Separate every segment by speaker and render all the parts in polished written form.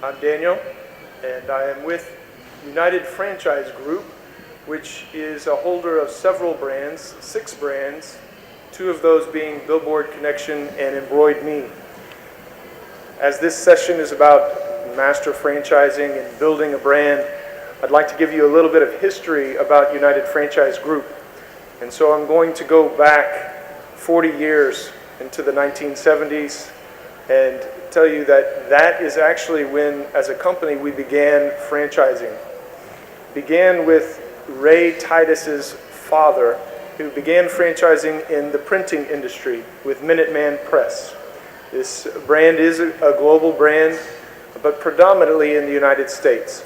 Speaker 1: I'm Daniel, and I am with United Franchise Group, which is a holder of several brands, 6 brands, 2 of those being Billboard Connection and EmbroidMe. As this session is about master franchising and building a brand, I'd like to give you a little bit of history about United Franchise Group. And so I'm going to go back 40 years into the 1970s and tell you that that is actually when, as a company, we began franchising. Began with Ray Titus's father, who began franchising in the printing industry with Minuteman Press. This brand is a global brand, but predominantly in the United States.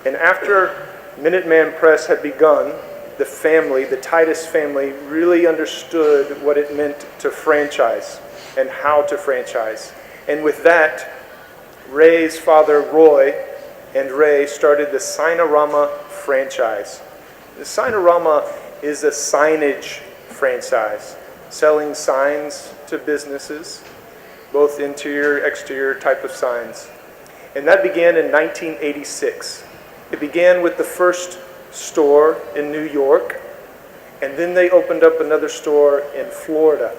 Speaker 1: And after Minuteman Press had begun, the family, the Titus family, really understood what it meant to franchise and how to franchise. And with that, Ray's father, Roy, and Ray started the Signorama franchise. The Signorama is a signage franchise, selling signs to businesses, both interior, exterior type of signs. And that began in 1986. It began with the first store in New York, and then they opened up another store in Florida.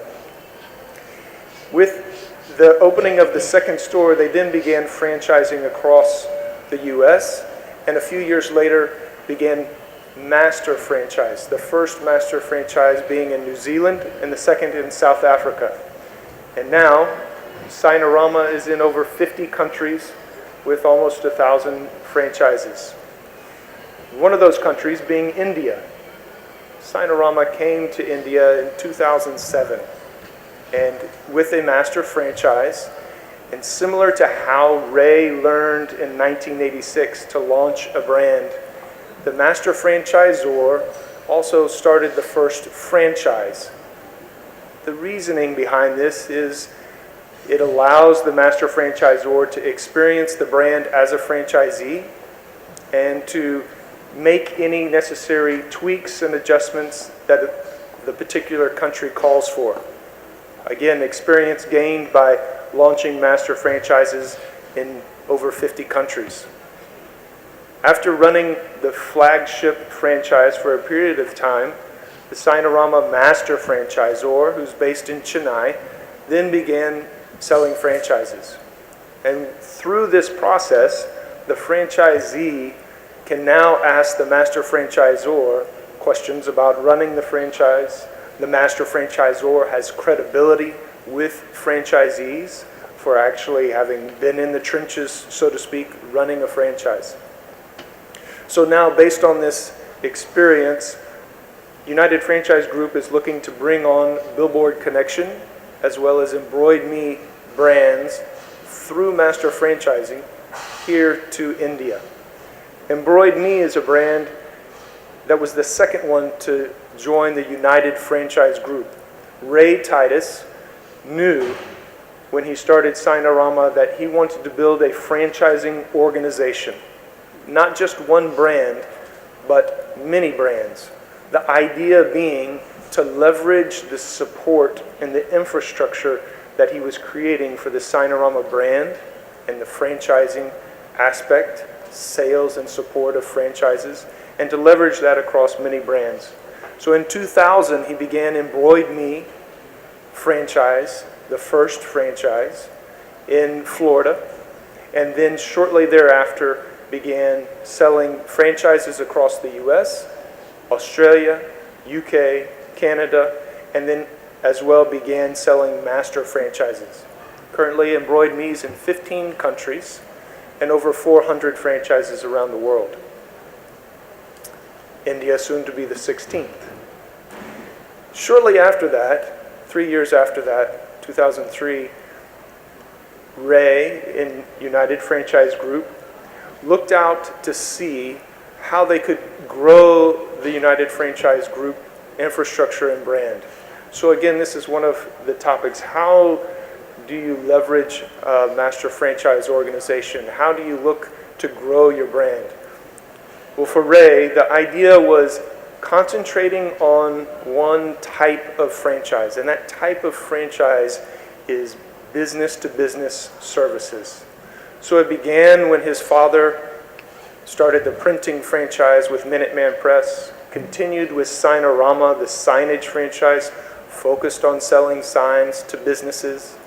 Speaker 1: With the opening of the second store, they then began franchising across the U.S., and a few years later began master franchise, the first master franchise being in New Zealand and the second in South Africa. And now, Signorama is in over 50 countries with almost 1,000 franchises. One of those countries being India. Signorama came to India in 2007. And with a master franchise, and similar to how Ray learned in 1986 to launch a brand, the master franchisor also started the first franchise. The reasoning behind this is it allows the master franchisor to experience the brand as a franchisee and to make any necessary tweaks and adjustments that the particular country calls for. Again, experience gained by launching master franchises in over 50 countries. After running the flagship franchise for a period of time, the Signorama master franchisor, who's based in Chennai, then began selling franchises. And through this process, the franchisee can now ask the master franchisor questions about running the franchise. The master franchisor has credibility with franchisees for actually having been in the trenches, so to speak, running a franchise. So now, based on this experience, United Franchise Group is looking to bring on Billboard Connection as well as EmbroidMe brands through master franchising here to India. EmbroidMe is a brand that was the second one to join the United Franchise Group. Ray Titus knew when he started Signorama that he wanted to build a franchising organization. Not just one brand, but many brands. The idea being to leverage the support and the infrastructure that he was creating for the Signorama brand and the franchising aspect, sales and support of franchises, and to leverage that across many brands. So in 2000, he began EmbroidMe franchise, the first franchise in Florida, and then shortly thereafter began selling franchises across the US, Australia, UK, Canada, and then as well began selling master franchises. Currently, EmbroidMe is in 15 countries and over 400 franchises around the world. India soon to be the 16th. Shortly after that, 3 years after that, 2003, Ray in United Franchise Group looked out to see how they could grow the United Franchise Group infrastructure and brand. So again, this is one of the topics. How do you leverage a master franchise organization? How do you look to grow your brand? Well, for Ray, the idea was concentrating on one type of franchise, and that type of franchise is business-to-business services. So it began when his father started the printing franchise with Minuteman Press, continued with Signorama, the signage franchise focused on selling signs to businesses,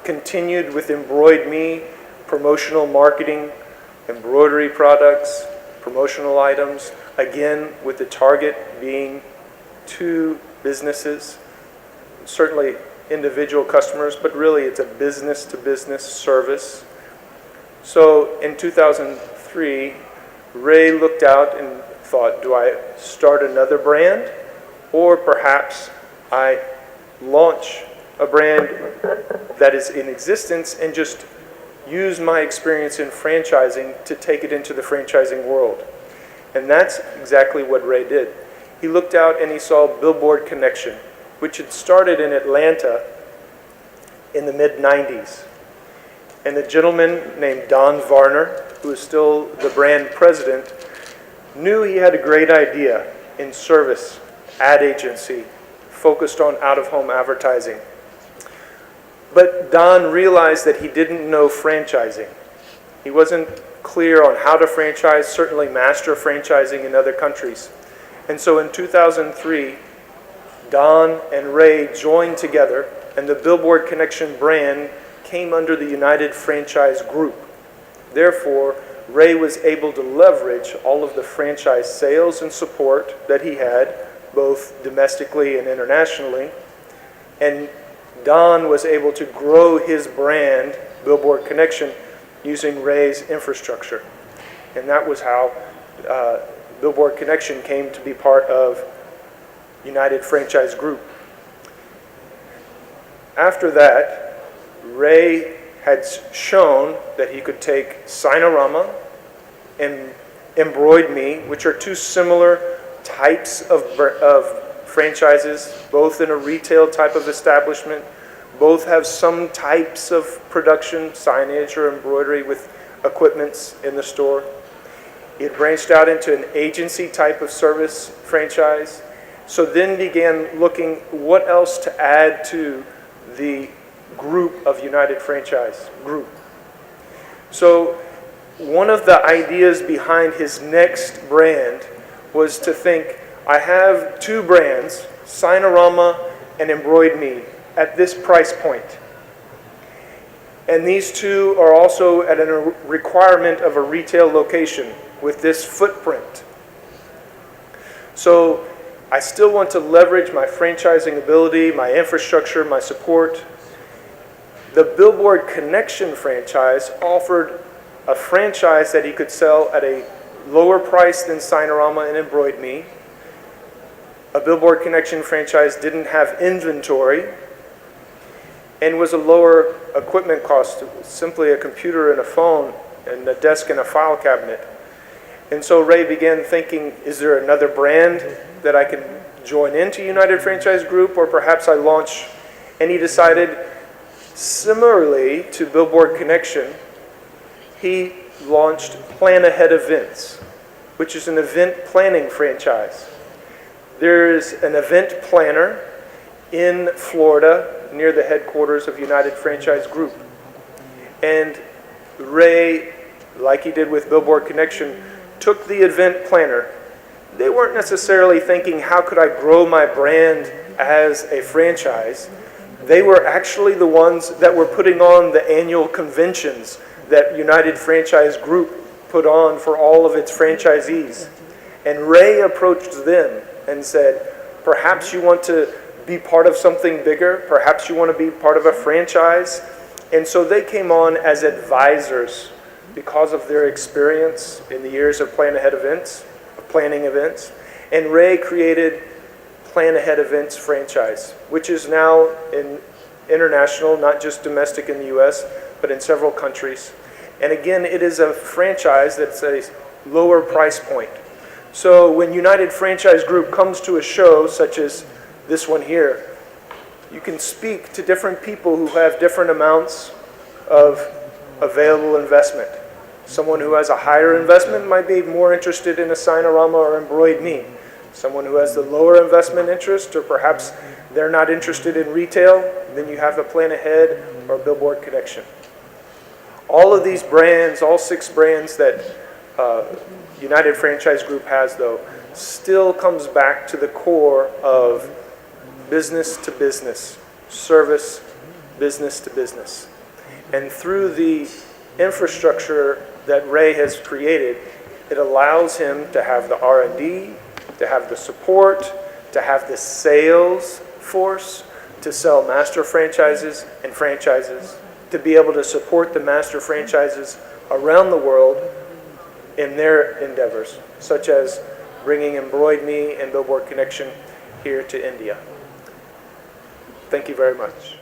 Speaker 1: continued with EmbroidMe, promotional marketing, embroidery products, promotional items, again with the target being to businesses, certainly individual customers, but really it's a business-to-business service. So in 2003, Ray looked out and thought, do I start another brand, or perhaps I launch a brand that is in existence and just use my experience in franchising to take it into the franchising world. And that's exactly what Ray did. He looked out and he saw Billboard Connection, which had started in Atlanta in the mid-90s. And a gentleman named Don Varner, who is still the brand president, knew he had a great idea in service, ad agency, focused on out-of-home advertising. But Don realized that he didn't know franchising. He wasn't clear on how to franchise, certainly master franchising in other countries. And so in 2003, Don and Ray joined together, and the Billboard Connection brand came under the United Franchise Group. Therefore, Ray was able to leverage all of the franchise sales and support that he had, both domestically and internationally, and Don was able to grow his brand, Billboard Connection, using Ray's infrastructure. And that was how Billboard Connection came to be part of United Franchise Group. After that, Ray had shown that he could take Signorama and EmbroidMe, which are two similar types of franchises, both in a retail type of establishment. Both have some types of production, signage or embroidery with equipments in the store. It branched out into an agency type of service franchise. So then began looking what else to add to the group of United Franchise Group. So one of the ideas behind his next brand was to think, I have two brands, Signorama and EmbroidMe, at this price point. And these two are also at a requirement of a retail location with this footprint. So I still want to leverage my franchising ability, my infrastructure, my support. The Billboard Connection franchise offered a franchise that he could sell at a lower price than Signorama and EmbroidMe. A Billboard Connection franchise didn't have inventory and was a lower equipment cost, simply a computer and a phone and a desk and a file cabinet. And so Ray began thinking, is there another brand that I can join into United Franchise Group, or perhaps I launch? And he decided, similarly to Billboard Connection, he launched Plan Ahead Events, which is an event planning franchise. There is an event planner in Florida near the headquarters of United Franchise Group. And Ray, like he did with Billboard Connection, took the event planner. They weren't necessarily thinking, how could I grow my brand as a franchise? They were actually the ones that were putting on the annual conventions that United Franchise Group put on for all of its franchisees. And Ray approached them and said, perhaps you want to be part of something bigger, perhaps you want to be part of a franchise. And so they came on as advisors because of their experience in the years of planning events. And Ray created Plan Ahead Events franchise, which is now international, not just domestic in the US, but in several countries. And again, it is a franchise that's a lower price point. So when United Franchise Group comes to a show such as this one here, you can speak to different people who have different amounts of available investment. Someone who has a higher investment might be more interested in a Signorama or EmbroidMe. Someone who has the lower investment interest, or perhaps they're not interested in retail, then you have a Plan Ahead or Billboard Connection. All of these brands, all 6 brands that United Franchise Group has, though, still comes back to the core of business to business, service, business to business. And through the infrastructure that Ray has created, it allows him to have the R&D, to have the support, to have the sales force, to sell master franchises and franchises, to be able to support the master franchises around the world in their endeavors, such as bringing EmbroidMe and Billboard Connection here to India. Thank you very much.